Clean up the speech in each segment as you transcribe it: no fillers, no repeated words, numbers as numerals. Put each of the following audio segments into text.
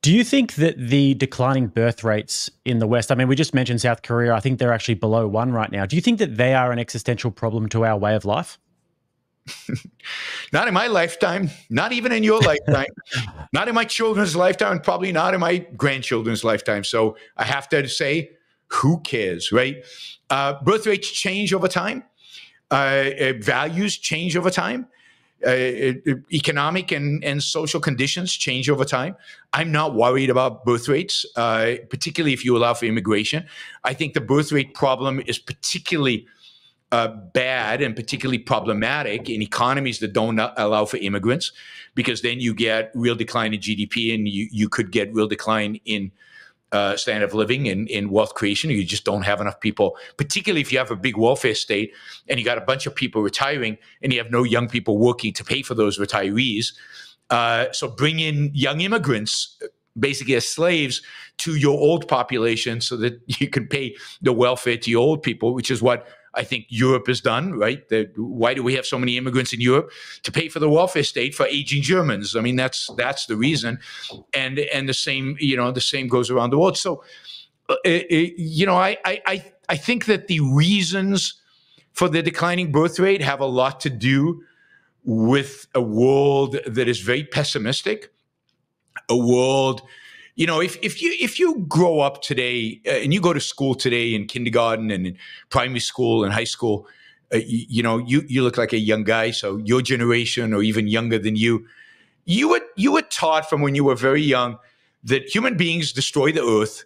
Do you think that the declining birth rates in the West, I mean, we just mentioned South Korea, I think they're actually below 1 right now. Do you think that they are an existential problem to our way of life? Not in my lifetime, not even in your lifetime, not in my children's lifetime, and probably not in my grandchildren's lifetime. So I have to say, who cares, right? Birth rates change over time. Values change over time. Economic and social conditions change over time. I'm not worried about birth rates, particularly if you allow for immigration. I think the birth rate problem is particularly bad and particularly problematic in economies that don't allow for immigrants, because then you get real decline in GDP, and you could get real decline in standard of living and in wealth creation. You just don't have enough people, particularly if you have a big welfare state and you got a bunch of people retiring and you have no young people working to pay for those retirees. So bring in young immigrants, basically as slaves, to your old population so that you can pay the welfare to your old people, which is what I think Europe has done, right? Why do we have so many immigrants in Europe? To pay for the welfare state for aging Germans. I mean, that's the reason, and the same, the same goes around the world. So, I think that the reasons for the declining birth rate have a lot to do with a world that is very pessimistic, a world. If you grow up today and you go to school today in kindergarten and in primary school and high school, you look like a young guy. So your generation or even younger than you were taught from when you were very young that human beings destroy the earth,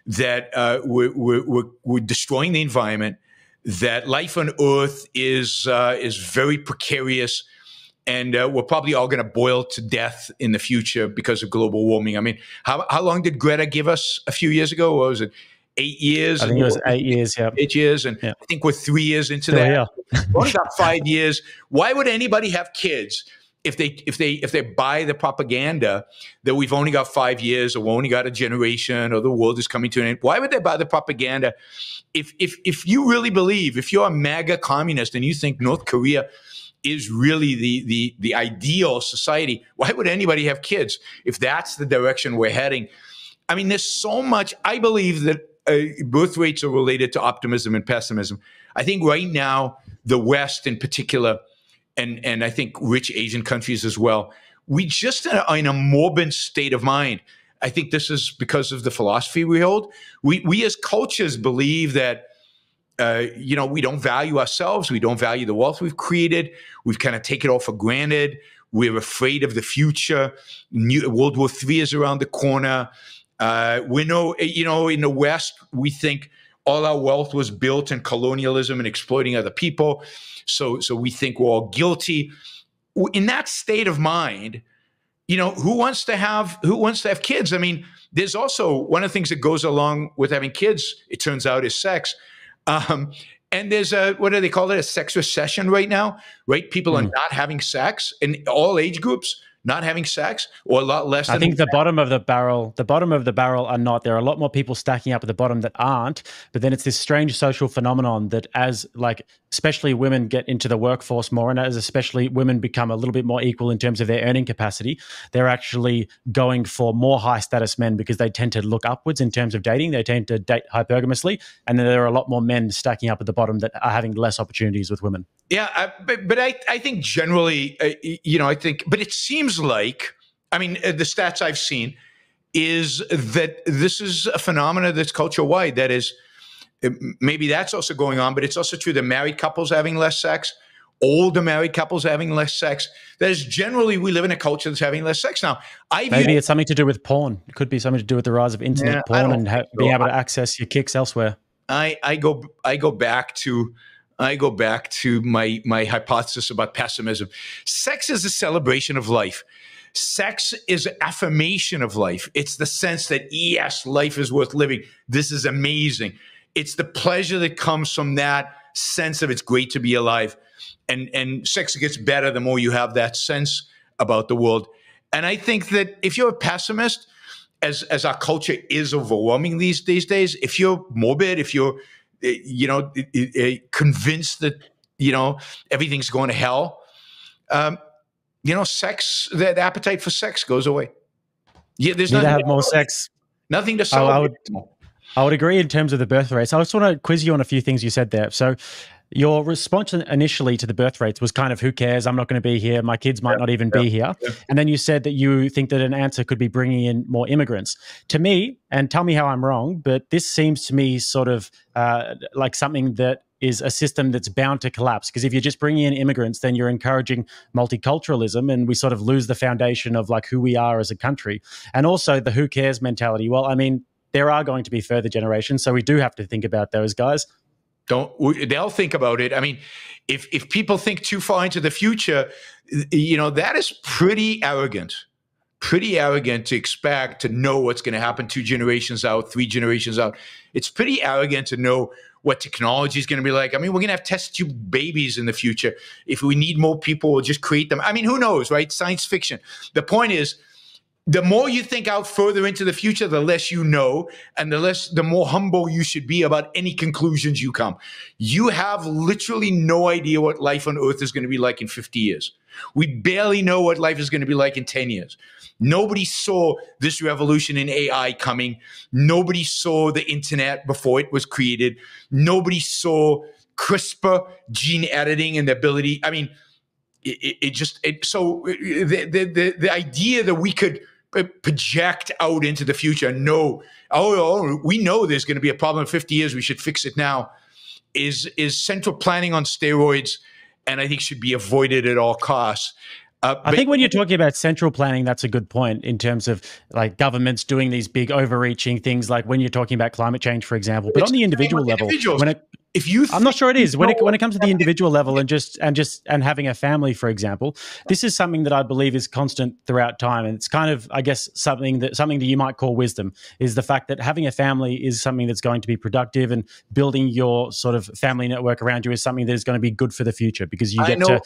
that we're destroying the environment, that life on earth is very precarious. And we're probably all going to boil to death in the future because of global warming. I mean, how long did Greta give us a few years ago? What was it, 8 years? I think it was 8 years, yeah. 8 years, and I think we're 3 years into that. We've only got 5 years. Why would anybody have kids if they buy the propaganda that we've only got 5 years, or we only got a generation, or the world is coming to an end? Why would they buy the propaganda if you really believe, if you're a MAGA communist and you think North Korea is really the ideal society? Why would anybody have kids if that's the direction we're heading? I mean, there's so much. I believe that birth rates are related to optimism and pessimism. I think right now, the West in particular, and I think rich Asian countries as well, we just are in a morbid state of mind. I think this is because of the philosophy we hold. We as cultures believe that we don't value ourselves. We don't value the wealth we've created. We've kind of taken it all for granted. We're afraid of the future. World War III is around the corner. We know, in the West, we think all our wealth was built in colonialism and exploiting other people. So we think we're all guilty. In that state of mind, who wants to have kids? I mean, there's also one of the things that goes along with having kids, it turns out, is sex. And there's what do they call it? A sex recession right now, right? People are not having sex in all age groups, not having sex, or a lot less. I think the bottom of the barrel are not. There are a lot more people stacking up at the bottom that aren't. But then it's this strange social phenomenon that especially women get into the workforce more, and as especially women become a little bit more equal in terms of their earning capacity, they're actually going for more high status men because they tend to look upwards in terms of dating. They tend to date hypergamously. And then there are a lot more men stacking up at the bottom that are having less opportunities with women. Yeah, but I think generally, but it seems like, I mean, the stats I've seen is that this is a phenomenon that's culture-wide. That is, maybe that's also going on, but it's also true that married couples having less sex, older married couples having less sex. That is, generally, we live in a culture that's having less sex. Now, maybe it's something to do with porn. It could be something to do with the rise of internet porn and being able to access your kicks elsewhere. I go back to my hypothesis about pessimism. Sex is a celebration of life. Sex is affirmation of life. It's the sense that, yes, life is worth living. This is amazing. It's the pleasure that comes from that sense of it's great to be alive. And sex gets better the more you have that sense about the world. And I think that if you're a pessimist, as our culture is overwhelming these days, if you're morbid, if you're convinced that, everything's going to hell, sex, the appetite for sex goes away. Yeah, there's Need to nothing have more sex. nothing to I celebrate. I would agree in terms of the birth rates. I just want to quiz you on a few things you said there. So your response initially to the birth rates was kind of, who cares? I'm not going to be here. My kids might not even be here. And then you said that you think that an answer could be bringing in more immigrants. To me, and tell me how I'm wrong, but this seems to me sort of like something that is a system that's bound to collapse. Because if you're just bringing in immigrants, then you're encouraging multiculturalism, and we sort of lose the foundation of like who we are as a country. And also the who cares mentality. Well, I mean, there are going to be further generations, so we do have to think about those guys. They'll think about it. I mean, if people think too far into the future, that is pretty arrogant to expect to know what's going to happen 2 generations out, 3 generations out. It's pretty arrogant to know what technology is going to be like. I mean, we're going to have test tube babies in the future. If we need more people, we'll just create them. I mean, who knows, right? Science fiction. The point is, the more you think out further into the future, the less you know, and the more humble you should be about any conclusions you come. You have literally no idea what life on Earth is going to be like in 50 years. We barely know what life is going to be like in 10 years. Nobody saw this revolution in AI coming. Nobody saw the internet before it was created. Nobody saw CRISPR gene editing and the ability. I mean, so the idea that we could project out into the future, we know there's going to be a problem in 50 years, we should fix it now, is central planning on steroids, and I think should be avoided at all costs. I think when you're talking about central planning, that's a good point in terms of like governments doing these big overreaching things, like when you're talking about climate change, for example. But on the individual level, I'm not sure it is. When it comes to the individual level and having a family, for example, this is something that I believe is constant throughout time, and it's kind of, I guess, something that you might call wisdom, is the fact that having a family is something that's going to be productive, and building your sort of family network around you is something that is going to be good for the future, because you get to,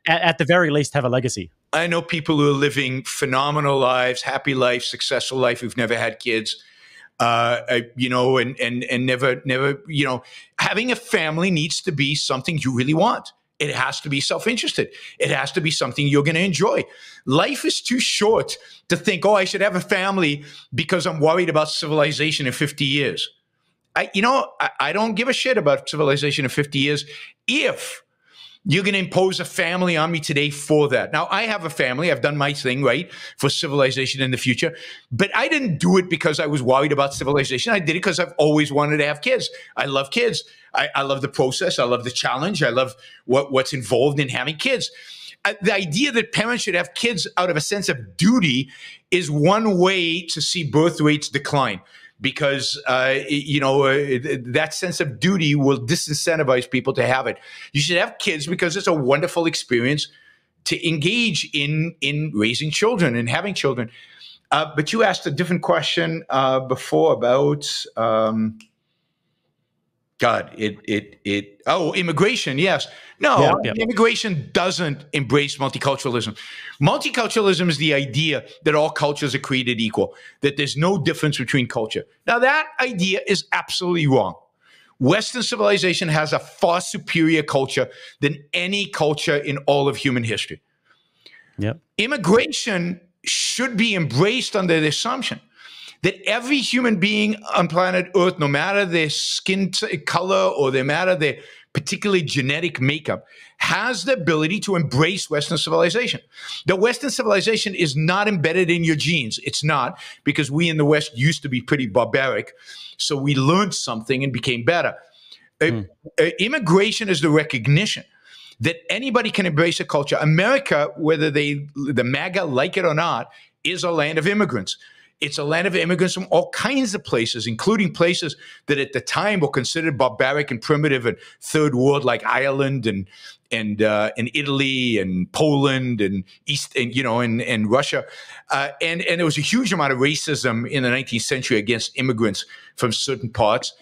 at the very least, have a legacy. I know people who are living phenomenal lives, happy life, successful life, who've never had kids. And never, having a family needs to be something you really want. It has to be self-interested. It has to be something you're going to enjoy. Life is too short to think, I should have a family because I'm worried about civilization in 50 years. I don't give a shit about civilization in 50 years if you're going to impose a family on me today for that. Now, I have a family. I've done my thing, right, for civilization in the future. But I didn't do it because I was worried about civilization. I did it because I've always wanted to have kids. I love kids. I love the process. I love the challenge. I love what's involved in having kids. The idea that parents should have kids out of a sense of duty is one way to see birth rates decline. Because, that sense of duty will disincentivize people to have it. You should have kids because it's a wonderful experience to engage in raising children and having children. But you asked a different question before about, immigration. Yes. No, immigration doesn't embrace multiculturalism. Multiculturalism is the idea that all cultures are created equal, that there's no difference between culture. Now, that idea is absolutely wrong. Western civilization has a far superior culture than any culture in all of human history. Yep. Immigration should be embraced under the assumption that every human being on planet Earth, no matter their skin color or no matter their particularly genetic makeup, has the ability to embrace Western civilization. The Western civilization is not embedded in your genes. It's not, because we in the West used to be pretty barbaric. So we learned something and became better. Immigration is the recognition that anybody can embrace a culture. America, whether the MAGA like it or not, is a land of immigrants. It's a land of immigrants from all kinds of places, including places that at the time were considered barbaric and primitive and third world, like Ireland and Italy and Poland and and Russia. And there was a huge amount of racism in the 19th century against immigrants from certain parts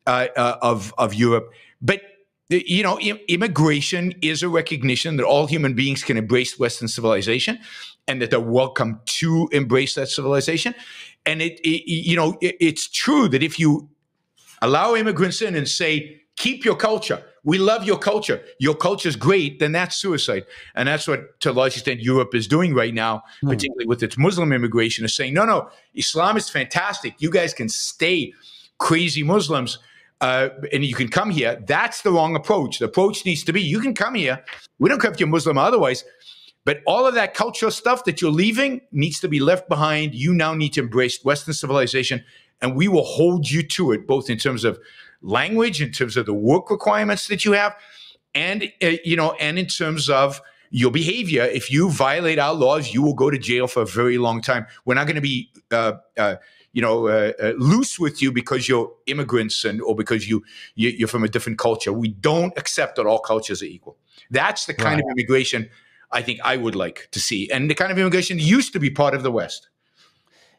of Europe. But immigration is a recognition that all human beings can embrace Western civilization, and that they're welcome to embrace that civilization. And it's true that if you allow immigrants in and say, keep your culture, we love your culture. Your culture is great. Then that's suicide. And that's what, to a large extent, Europe is doing right now, particularly with its Muslim immigration, is saying, no, Islam is fantastic. You guys can stay crazy Muslims. And you can come here. That's the wrong approach. The approach needs to be, you can come here. We don't care if you're Muslim or otherwise, but all of that cultural stuff that you're leaving needs to be left behind. You now need to embrace Western civilization, and we will hold you to it, both in terms of language, in terms of the work requirements that you have, and and in terms of your behavior. If you violate our laws, you will go to jail for a very long time. We're not going to be loose with you because you're immigrants or because you're from a different culture. We don't accept that all cultures are equal. That's the kind of immigration I think I would like to see, and the kind of immigration used to be part of the West.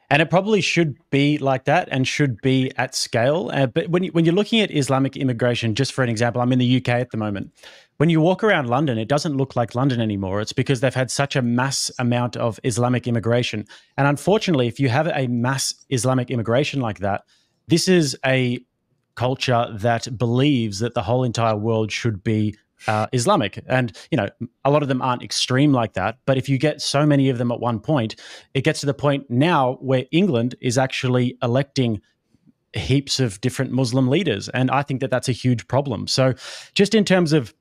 And it probably should be like that and should be at scale. But when you're looking at Islamic immigration, just for an example, I'm in the UK at the moment. When you walk around London, it doesn't look like London anymore. It's because they've had such a mass amount of Islamic immigration. And unfortunately, if you have a mass Islamic immigration like that, this is a culture that believes that the whole entire world should be Islamic. And, a lot of them aren't extreme like that. But if you get so many of them at one point, it gets to the point now where England is actually electing heaps of different Muslim leaders. And I think that that's a huge problem. So just in terms of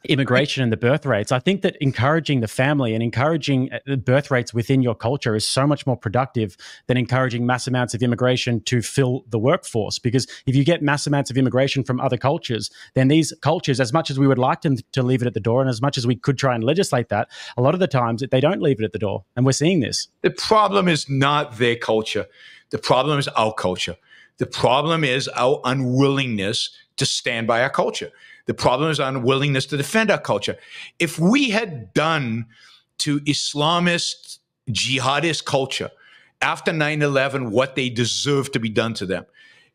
immigration and the birth rates, I think that encouraging the family and encouraging the birth rates within your culture is so much more productive than encouraging mass amounts of immigration to fill the workforce. Because if you get mass amounts of immigration from other cultures, then these cultures, as much as we would like them to leave it at the door, and as much as we could try and legislate that, a lot of the times they don't leave it at the door. And we're seeing this. The problem is not their culture. The problem is our culture. The problem is our unwillingness to stand by our culture. The problem is our unwillingness to defend our culture. If we had done to Islamist, jihadist culture after 9/11 what they deserve to be done to them,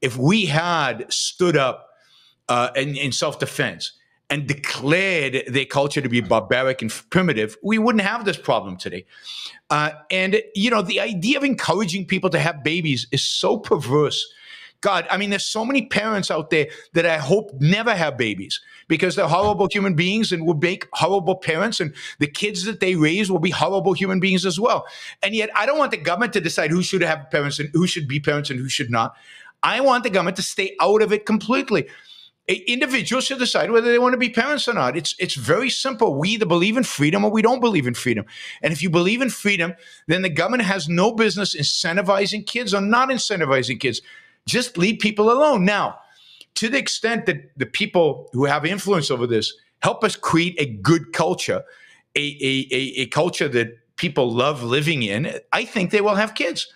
if we had stood up in self-defense and declared their culture to be barbaric and primitive, we wouldn't have this problem today. The idea of encouraging people to have babies is so perverse. God, I mean, there's so many parents out there that I hope never have babies because they're horrible human beings and will make horrible parents, and the kids that they raise will be horrible human beings as well. And yet I don't want the government to decide who should have parents and who should be parents and who should not. I want the government to stay out of it completely. Individuals should decide whether they want to be parents or not. It's very simple. We either believe in freedom or we don't believe in freedom. And if you believe in freedom, then the government has no business incentivizing kids or not incentivizing kids. Just leave people alone. Now, to the extent that the people who have influence over this help us create a good culture, a culture that people love living in, I think they will have kids.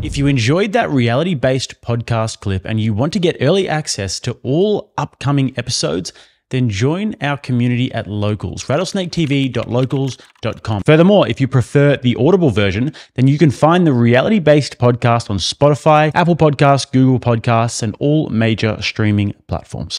If you enjoyed that reality-based podcast clip and you want to get early access to all upcoming episodes, then join our community at Locals, rattlesnaketv.locals.com. Furthermore, if you prefer the Audible version, then you can find the reality-based podcast on Spotify, Apple Podcasts, Google Podcasts, and all major streaming platforms.